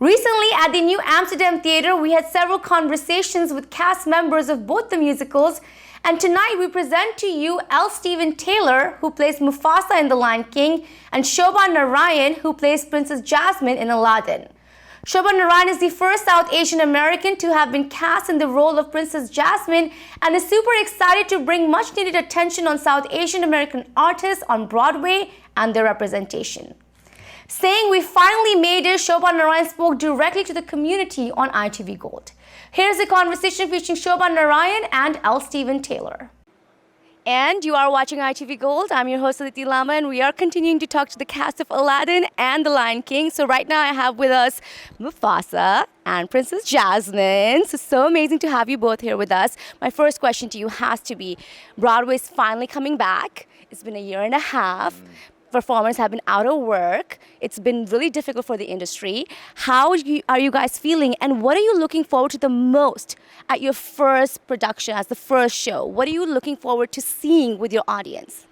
Recently, at the New Amsterdam Theatre, we had several conversations with cast members of both the musicals, and tonight we present to you L. Steven Taylor, who plays Mufasa in The Lion King, and Shoba Narayan, who plays Princess Jasmine in Aladdin. Shoba Narayan is the first South Asian American to have been cast in the role of Princess Jasmine and is super excited to bring much needed attention on South Asian American artists on Broadway and their representation. Saying we finally made it, Shoba Narayan spoke directly to the community on ITV Gold. Here's a conversation featuring Shoba Narayan and L. Steven Taylor. And you are watching ITV Gold. I'm your host, Aditi Lama, and we are continuing to talk to the cast of Aladdin and The Lion King. So right now I have with us Mufasa and Princess Jasmine. So amazing to have you both here with us. My first question to you has to be, Broadway's finally coming back. It's been a year and a half. Performers have been out of work. It's been really difficult for the industry. How are you guys feeling, and what are you looking forward to the most at your first production, as the first show? What are you looking forward to seeing with your audience?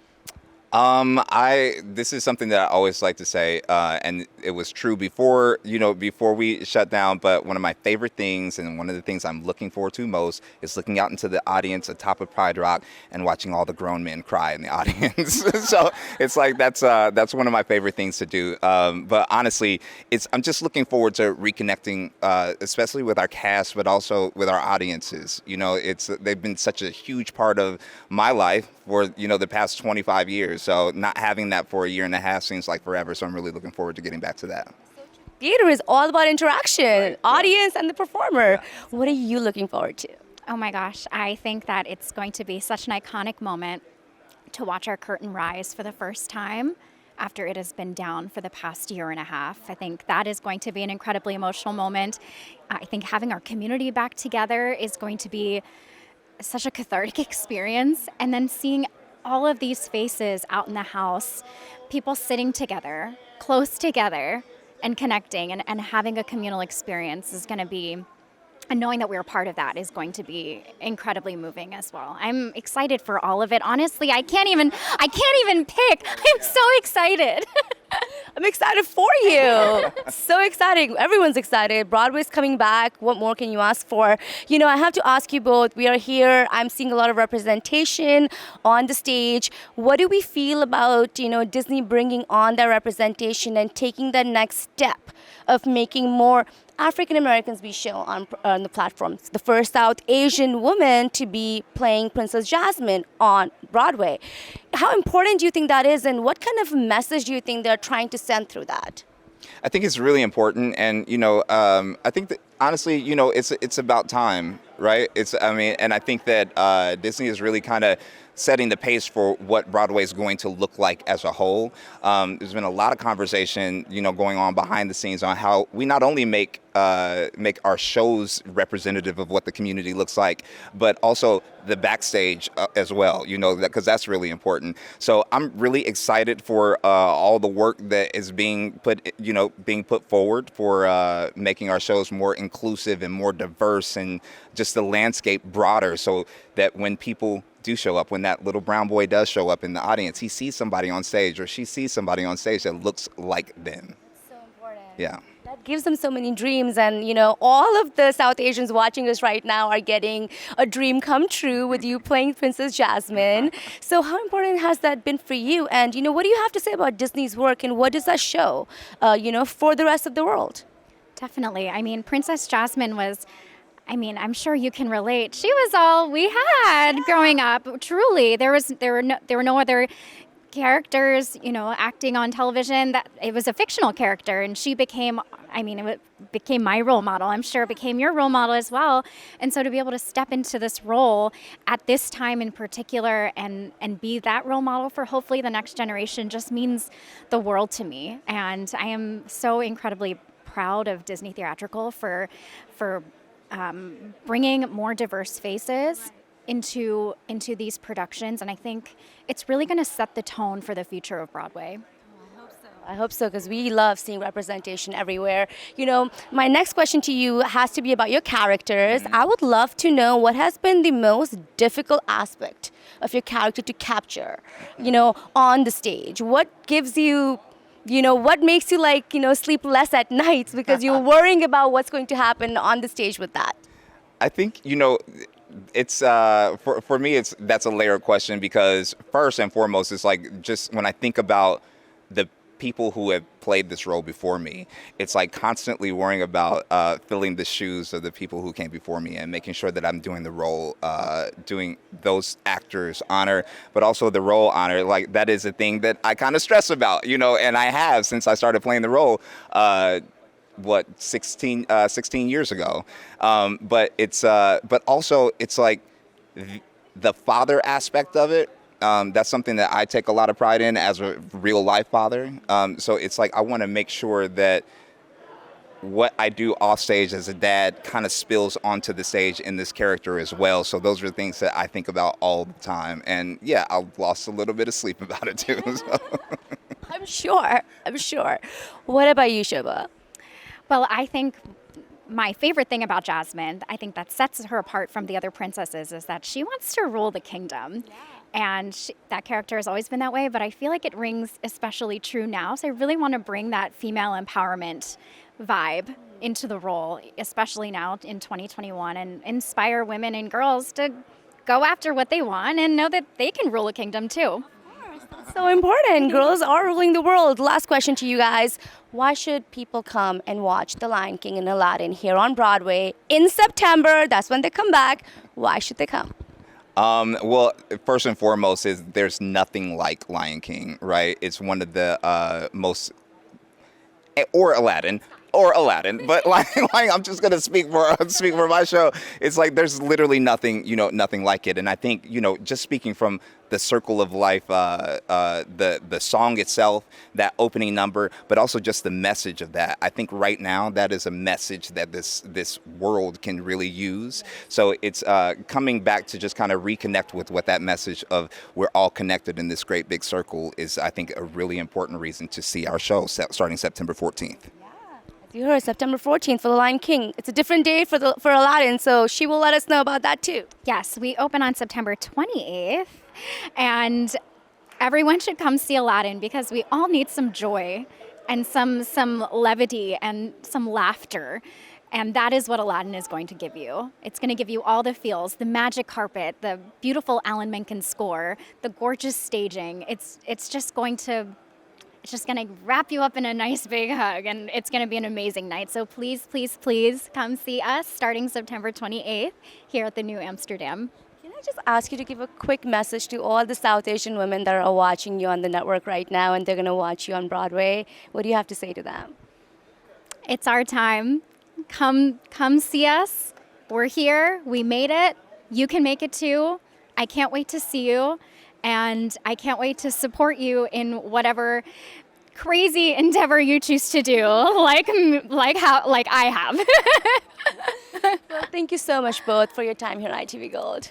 This is something that I always like to say, and it was true before we shut down, but one of my favorite things and one of the things I'm looking forward to most is looking out into the audience atop of Pride Rock and watching all the grown men cry in the audience. So it's like, that's one of my favorite things to do. But honestly, I'm just looking forward to reconnecting, especially with our cast, but also with our audiences. They've been such a huge part of my life for, the past 25 years. So not having that for a year and a half seems like forever. So I'm really looking forward to getting back to that. Theater is all about interaction, right. audience and the performer. Yeah. What are you looking forward to? Oh my gosh, I think that it's going to be such an iconic moment to watch our curtain rise for the first time after it has been down for the past year and a half. I think that is going to be an incredibly emotional moment. I think having our community back together is going to be such a cathartic experience, and then seeing all of these faces out in the house, people sitting together, close together, and connecting and having a communal experience is going to be, and knowing that we're a part of that is going to be incredibly moving as well. I'm excited for all of it. Honestly, I can't even pick. I'm so excited. I'm excited for you. So exciting. Everyone's excited. Broadway's coming back. What more can you ask for? I have to ask you both. We are here. I'm seeing a lot of representation on the stage. What do we feel about, Disney bringing on that representation and taking that next step of making more African Americans be shown on the platforms? The first South Asian woman to be playing Princess Jasmine on Broadway. How important do you think that is, and what kind of message do you think they're trying to send through that? I think it's really important, and I think that honestly, it's about time, right? And I think that Disney is really kind of setting the pace for what Broadway is going to look like as a whole. There's been a lot of conversation, going on behind the scenes on how we not only make our shows representative of what the community looks like, but also the backstage as well, because that's really important. So I'm really excited for all the work that is being put forward for making our shows more inclusive and more diverse, and just the landscape broader, so that when people do show up, when that little brown boy does show up in the audience, he sees somebody on stage, or she sees somebody on stage that looks like them. So important. Yeah. That gives them so many dreams, and all of the South Asians watching us right now are getting a dream come true with you playing Princess Jasmine. So how important has that been for you? And what do you have to say about Disney's work, and what does that show, for the rest of the world? Definitely. Princess Jasmine was, I'm sure you can relate. She was all we had growing up. Truly, there were no other characters, acting on television. That it was a fictional character, and she became. It became my role model. I'm sure it became your role model as well. And so to be able to step into this role at this time in particular, and be that role model for hopefully the next generation, just means the world to me. And I am so incredibly proud of Disney Theatrical for bringing more diverse faces into these productions, and I think it's really going to set the tone for the future of Broadway. I hope so, because we love seeing representation everywhere. My next question to you has to be about your characters. I would love to know what has been the most difficult aspect of your character to capture, on the stage. What gives you what makes you sleep less at nights because you're worrying about what's going to happen on the stage with that? I think, it's for me, that's a layered question because first and foremost, it's like just when I think about the people who have played this role before me, it's like constantly worrying about filling the shoes of the people who came before me and making sure that I'm doing the role, doing those actors honor, but also the role honor. Like that is a thing that I kind of stress about, and I have since I started playing the role. 16 years ago. But also it's like the father aspect of it. That's something that I take a lot of pride in as a real life father. So it's like I want to make sure that what I do off stage as a dad kind of spills onto the stage in this character as well. So those are things that I think about all the time. And yeah, I lost a little bit of sleep about it too. So. I'm sure. What about you, Shoba? Well, I think my favorite thing about Jasmine, I think that sets her apart from the other princesses, is that she wants to rule the kingdom. Yeah. And that character has always been that way, but I feel like it rings especially true now. So I really want to bring that female empowerment vibe into the role, especially now in 2021, and inspire women and girls to go after what they want and know that they can rule a kingdom too. So important. Girls are ruling the world. Last question to you guys. Why should people come and watch The Lion King and Aladdin here on Broadway in September? That's when they come back. Why should they come? Well, first and foremost is there's nothing like Lion King, right? It's one of the most, or Aladdin, but like I'm just gonna speak for my show. It's like there's literally nothing like it. And I think just speaking from the circle of life, the song itself, that opening number, but also just the message of that. I think right now that is a message that this world can really use. So it's coming back to just kind of reconnect with what that message of we're all connected in this great big circle is, I think, a really important reason to see our show starting September 14th. You heard September 14th for The Lion King. It's a different day for Aladdin, so she will let us know about that too. Yes, we open on September 28th, and everyone should come see Aladdin because we all need some joy and some levity and some laughter. And that is what Aladdin is going to give you. It's going to give you all the feels, the magic carpet, the beautiful Alan Menken score, the gorgeous staging. It's just going to wrap you up in a nice big hug, and it's going to be an amazing night. So please, please, please come see us starting September 28th here at the New Amsterdam. Can I just ask you to give a quick message to all the South Asian women that are watching you on the network right now and they're going to watch you on Broadway? What do you have to say to them? It's our time. Come see us. We're here. We made it. You can make it too. I can't wait to see you. And I can't wait to support you in whatever crazy endeavor you choose to do, like I have. Well, thank you so much both for your time here on ITV Gold.